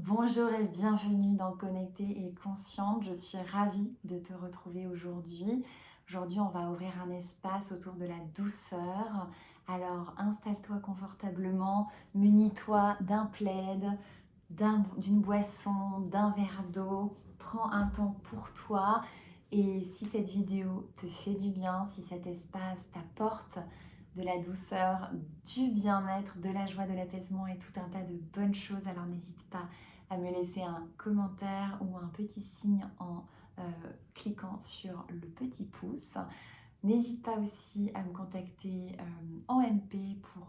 Bonjour et bienvenue dans Connectée et Consciente. Je suis ravie de te retrouver aujourd'hui. Aujourd'hui, on va ouvrir un espace autour de la douceur. Alors, installe-toi confortablement, munis-toi d'un plaid, d'une boisson, d'un verre d'eau. Prends un temps pour toi. Et si cette vidéo te fait du bien, si cet espace t'apporte de la douceur, du bien-être, de la joie, de l'apaisement et tout un tas de bonnes choses, alors n'hésite pas à me laisser un commentaire ou un petit signe en cliquant sur le petit pouce. N'hésite pas aussi à me contacter en MP pour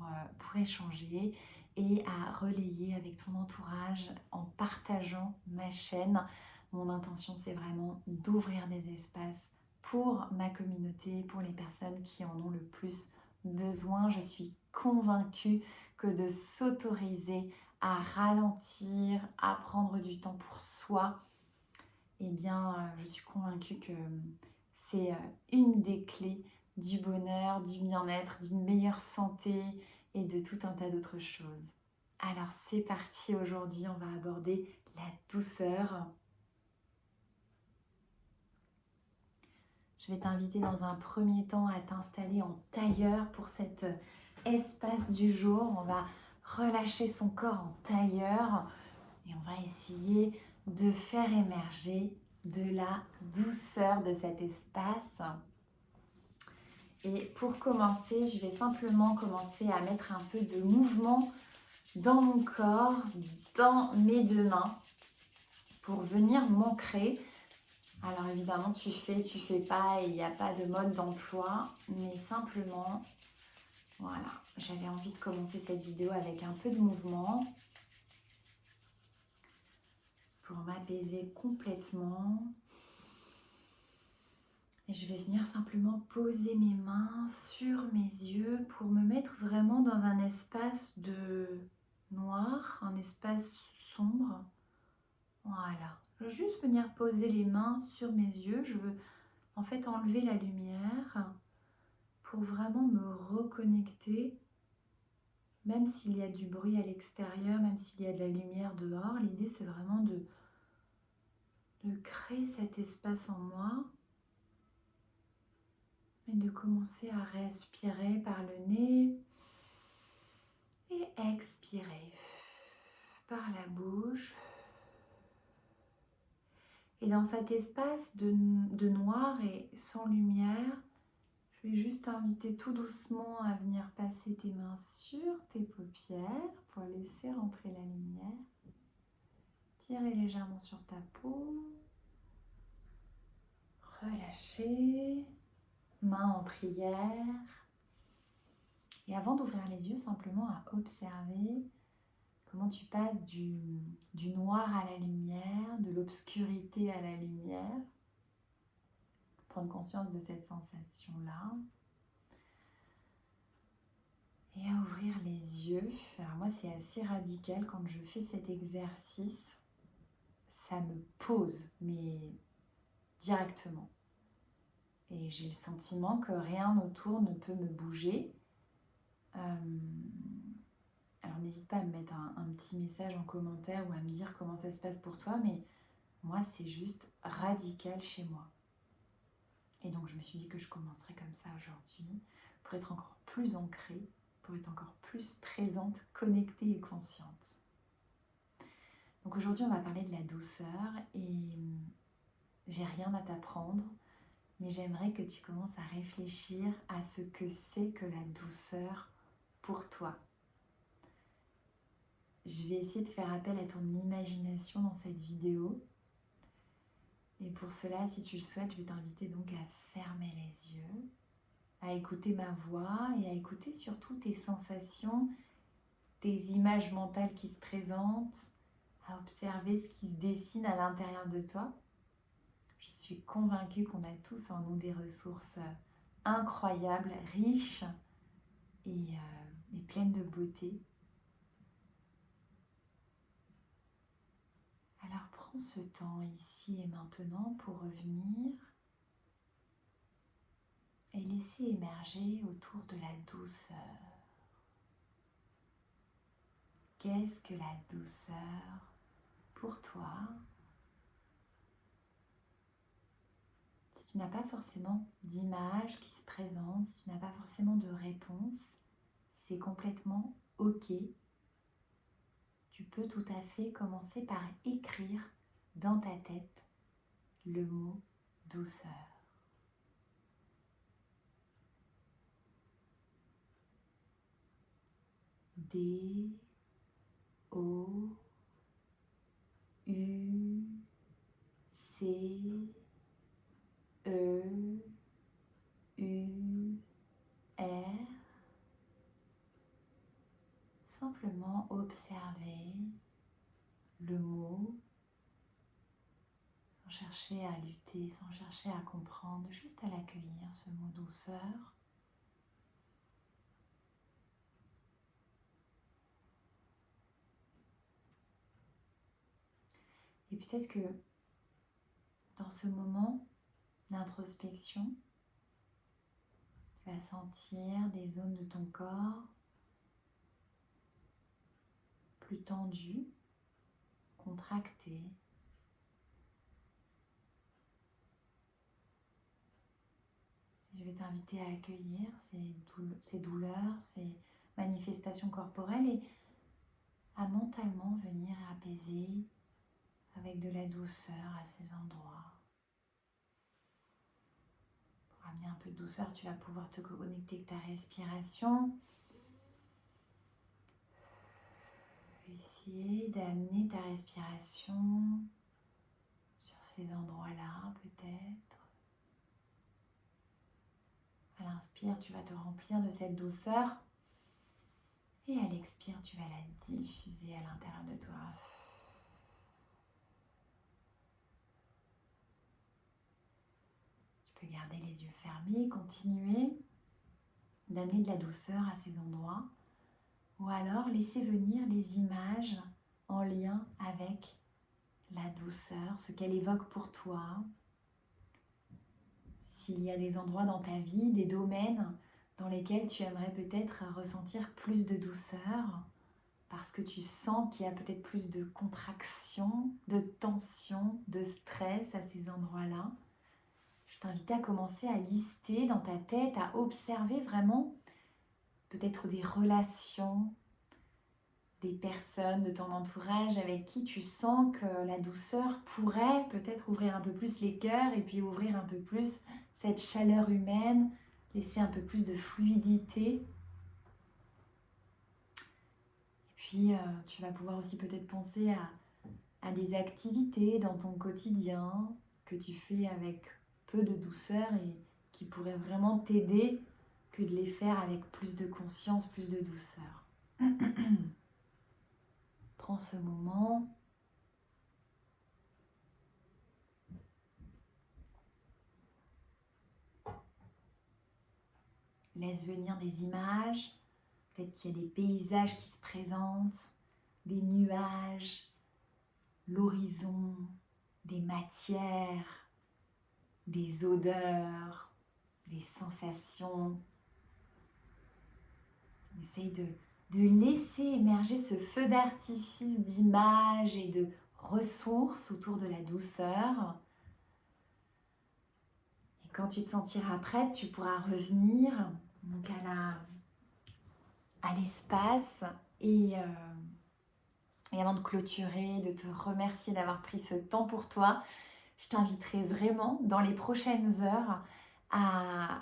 échanger et à relayer avec ton entourage en partageant ma chaîne. Mon intention, c'est vraiment d'ouvrir des espaces pour ma communauté, pour les personnes qui en ont le plus besoin. Je suis convaincue que de s'autoriser à ralentir, à prendre du temps pour soi, eh bien, je suis convaincue que c'est une des clés du bonheur, du bien-être, d'une meilleure santé et de tout un tas d'autres choses. Alors c'est parti, aujourd'hui on va aborder la douceur. Je vais t'inviter dans un premier temps à t'installer en tailleur pour cet espace du jour. On va relâcher son corps en tailleur et on va essayer de faire émerger de la douceur de cet espace. Et pour commencer, je vais simplement commencer à mettre un peu de mouvement dans mon corps, dans mes deux mains, pour venir m'ancrer. Alors évidemment, tu fais pas, il n'y a pas de mode d'emploi, mais simplement, voilà, j'avais envie de commencer cette vidéo avec un peu de mouvement pour m'apaiser complètement. Et je vais venir simplement poser mes mains sur mes yeux pour me mettre vraiment dans un espace de noir, un espace sombre. Voilà. Je veux juste venir poser les mains sur mes yeux. Je veux en fait enlever la lumière pour vraiment me reconnecter. Même s'il y a du bruit à l'extérieur, même s'il y a de la lumière dehors, l'idée c'est vraiment de créer cet espace en moi. Et de commencer à respirer par le nez et expirer par la bouche. Et dans cet espace de noir et sans lumière, je vais juste t'inviter tout doucement à venir passer tes mains sur tes paupières pour laisser rentrer la lumière. Tirer légèrement sur ta peau. Relâcher. Main en prière. Et avant d'ouvrir les yeux, simplement à observer comment tu passes du noir à la lumière, de l'obscurité à la lumière. Prendre conscience de cette sensation-là. Et à ouvrir les yeux. Alors moi, c'est assez radical quand je fais cet exercice. Ça me pose, mais directement. Et j'ai le sentiment que rien autour ne peut me bouger. Alors n'hésite pas à me mettre un petit message en commentaire ou à me dire comment ça se passe pour toi, mais moi c'est juste radical chez moi. Et donc je me suis dit que je commencerais comme ça aujourd'hui pour être encore plus ancrée, pour être encore plus présente, connectée et consciente. Donc aujourd'hui on va parler de la douceur et j'ai rien à t'apprendre, mais j'aimerais que tu commences à réfléchir à ce que c'est que la douceur pour toi. Je vais essayer de faire appel à ton imagination dans cette vidéo. Et pour cela, si tu le souhaites, je vais t'inviter donc à fermer les yeux, à écouter ma voix et à écouter surtout tes sensations, tes images mentales qui se présentent, à observer ce qui se dessine à l'intérieur de toi. Je suis convaincue qu'on a tous en nous des ressources incroyables, riches et pleines de beauté. Alors prends ce temps ici et maintenant pour revenir et laisser émerger autour de la douceur. Qu'est-ce que la douceur pour toi. Si tu n'as pas forcément d'image qui se présente, si tu n'as pas forcément de réponse, c'est complètement ok. Tu peux tout à fait commencer par écrire dans ta tête le mot douceur. D, O, U, C, E, U, R. Simplement observer le mot sans chercher à lutter, sans chercher à comprendre, juste à l'accueillir, ce mot douceur. Et peut-être que dans ce moment d'introspection, tu vas sentir des zones de ton corps plus tendues, contractées. Je vais t'inviter à accueillir ces douleurs, ces manifestations corporelles et à mentalement venir apaiser avec de la douceur à ces endroits. Pour amener un peu de douceur, tu vas pouvoir te connecter avec ta respiration. Essayer d'amener ta respiration sur ces endroits-là peut-être. À l'inspire, tu vas te remplir de cette douceur. Et à l'expire, tu vas la diffuser à l'intérieur de toi. Tu peux garder les yeux fermés, continuer d'amener de la douceur à ces endroits. Ou alors laisser venir les images en lien avec la douceur, ce qu'elle évoque pour toi. S'il y a des endroits dans ta vie, des domaines dans lesquels tu aimerais peut-être ressentir plus de douceur, parce que tu sens qu'il y a peut-être plus de contraction, de tension, de stress à ces endroits-là, je t'invite à commencer à lister dans ta tête, à observer vraiment peut-être des relations, des personnes de ton entourage avec qui tu sens que la douceur pourrait peut-être ouvrir un peu plus les cœurs et puis ouvrir un peu plus cette chaleur humaine, laisser un peu plus de fluidité. Et puis tu vas pouvoir aussi peut-être penser à des activités dans ton quotidien que tu fais avec peu de douceur et qui pourraient vraiment t'aider que de les faire avec plus de conscience, plus de douceur. Prends ce moment. Laisse venir des images. Peut-être qu'il y a des paysages qui se présentent, des nuages, l'horizon, des matières, des odeurs, des sensations. Essaye de laisser émerger ce feu d'artifice d'images et de ressources autour de la douceur. Et quand tu te sentiras prête, tu pourras revenir donc à l'espace et avant de clôturer, de te remercier d'avoir pris ce temps pour toi, je t'inviterai vraiment dans les prochaines heures à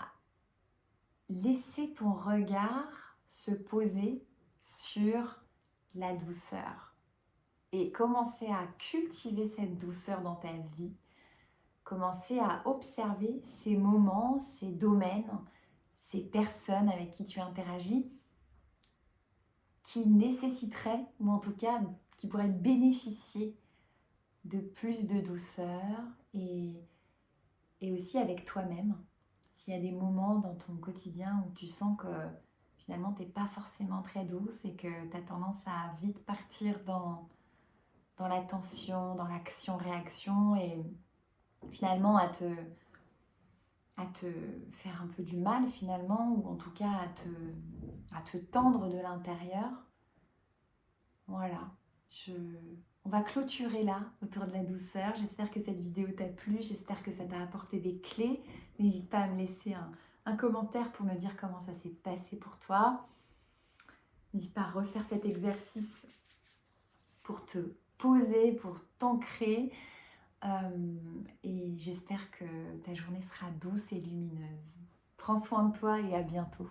laisser ton regard se poser sur la douceur et commencer à cultiver cette douceur dans ta vie, commencer à observer ces moments, ces domaines, ces personnes avec qui tu interagis qui nécessiteraient, ou en tout cas qui pourraient bénéficier de plus de douceur et aussi avec toi-même. S'il y a des moments dans ton quotidien où tu sens que finalement tu n'es pas forcément très douce et que tu as tendance à vite partir dans la tension, dans l'action-réaction et finalement à te faire un peu du mal finalement, ou en tout cas à te tendre de l'intérieur. Voilà. Je... On va clôturer là, autour de la douceur. J'espère que cette vidéo t'a plu, j'espère que ça t'a apporté des clés. N'hésite pas à me laisser un commentaire pour me dire comment ça s'est passé pour toi. N'hésite pas à refaire cet exercice pour te poser, pour t'ancrer. Et j'espère que ta journée sera douce et lumineuse. Prends soin de toi et à bientôt.